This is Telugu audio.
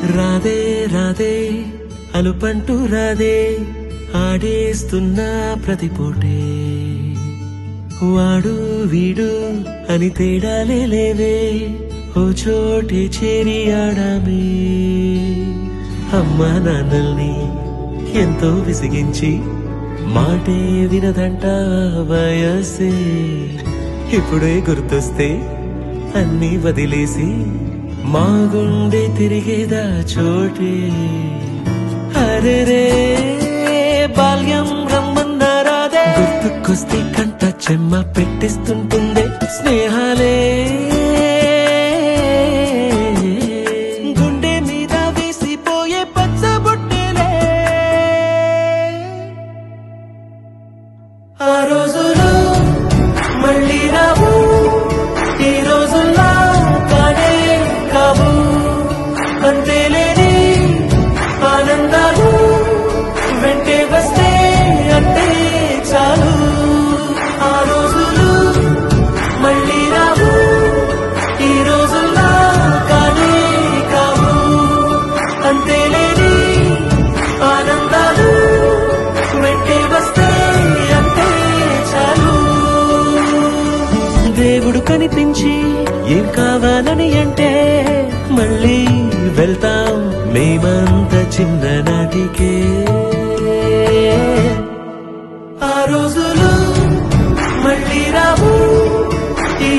రాదే రాదే అలుపంటూ రాదే ఆడేస్తున్నా ప్రతిపోటే వాడు వీడు అని తేడాలే లేవే ఓ చోటే చేరి ఆడామే అమ్మా నాన్నల్ని ఎంతో విసిగించి మాటే వినదంట వయసే ఇప్పుడే గుర్తొస్తే అన్నీ వదిలేసి మా గుండె తిరిగేదా చోటే అరే రే బాల్యం రమ్మన్నారాదే గుర్తుకొస్తే కంట చెమ్మ పెట్టిస్తుంటుందే స్నేహాలే గుండె మీద వేసిపోయే పచ్చబొట్టేలే ఆ రోజులు మళ్ళీ రావు ఈ రోజుల్లా కానే కావు అంతేలేని ఆనందాలు వెంటే వస్తే అంతే చాలు ఆ రోజులు మళ్ళీ రావు ఈ రోజుల్లా కానే కావు అంతేలేని ఆనందాలు వెంటే వస్తే అంతే చాలు దేవుడు కనిపించి ఏం కావాలని అంటే మళ్ళీ వెళ్తాం మేమంత చిన్ననాటికే ఆ రోజులు మళ్ళీ రావు ఈ